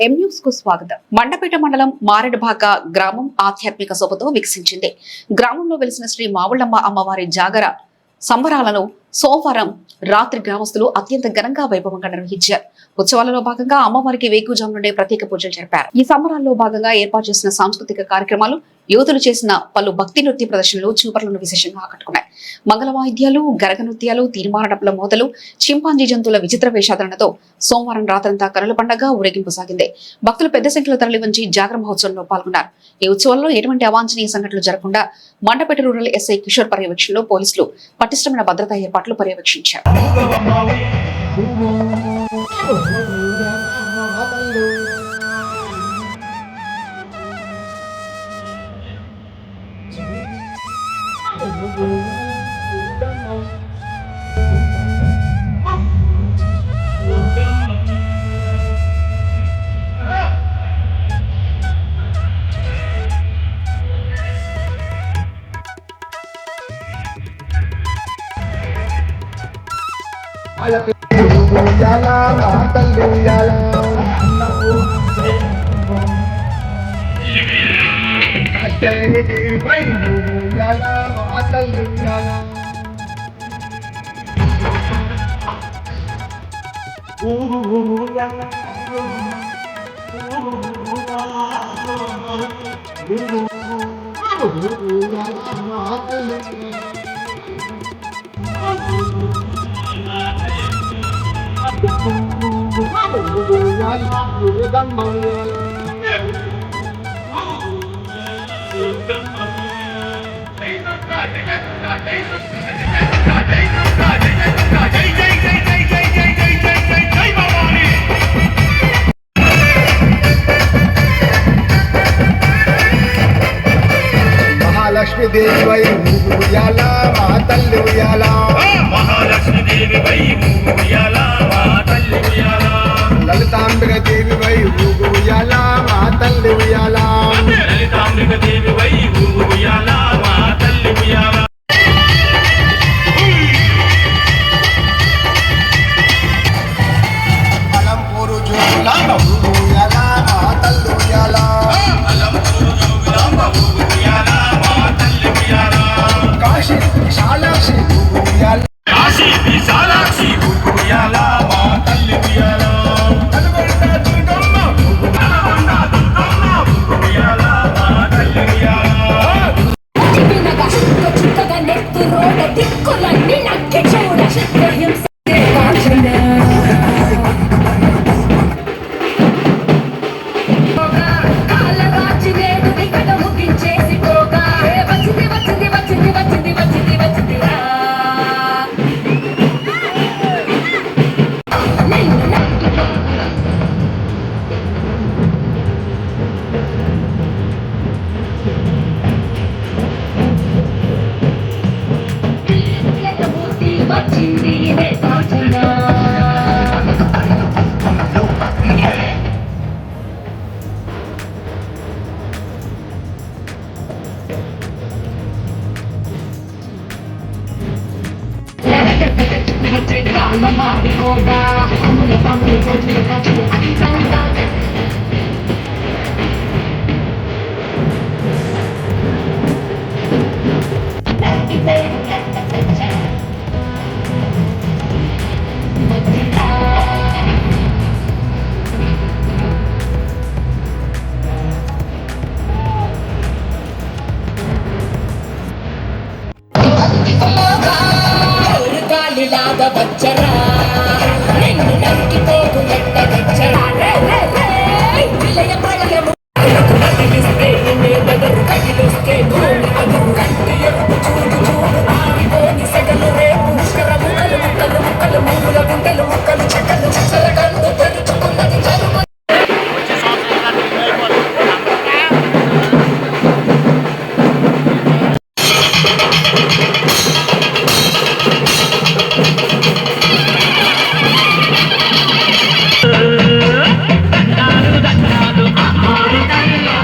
M News కు స్వాగతం. మండపేట మండలం మారేడుబాక గ్రామం ఆధ్యాత్మిక శోభతో వికసించింది. గ్రామంలో వెలిసిన శ్రీ మావుళ్ళమ్మ అమ్మవారి జాగర సంబరాలను సోమవారం రాత్రి గ్రామస్తులు అత్యంత ఘనంగా వైభవంగా నిర్వహించారు. ఉత్సవాలలో భాగంగా అమ్మవారికి వేకుజాము నుండే ప్రత్యేక పూజలు జరిపారు. ఈ సంబరాల్లో భాగంగా ఏర్పాటు చేసిన సాంస్కృతిక కార్యక్రమాలు, యువతులు చేసిన పలు భక్తి నృత్య ప్రదర్శనలు చూపరులను విశేషంగా ఆకట్టుకున్నాయి. మంగళ వాయిద్యాలు, గరగ నృత్యాలు, తీర్మాన డప్పుల మోతలు, చింపాంజీ జంతువుల విచిత్ర వేషాధరణతో సోమవారం రాత్రంతా కనుల పండగ ఊరేగింపు సాగింది. భక్తులు పెద్ద సంఖ్యలో తరలివంచి జాగర మహోత్సవంలో పాల్గొన్నారు. ఈ ఉత్సవాల్లో ఎటువంటి అవాంఛనీయ సంఘటనలు జరగకుండా మండపేట రూరల్ ఎస్ఐ కిషోర్ పర్యవేక్షణలో పోలీసులు పటిష్టమైన భద్రతా ఏర్పాట్లు పర్యవేక్షించారు. महालक्ष्मी देवी वै उयाला मातल्ली उयाला महालक्ष्मी देवी वै उयाला मातल्ली उयाला ललितांबिका देवी वै उयाला मातल्ली उयाला ललितांबिका देवी वै उयाला मातल्ली उयाला अलम पुरुजुला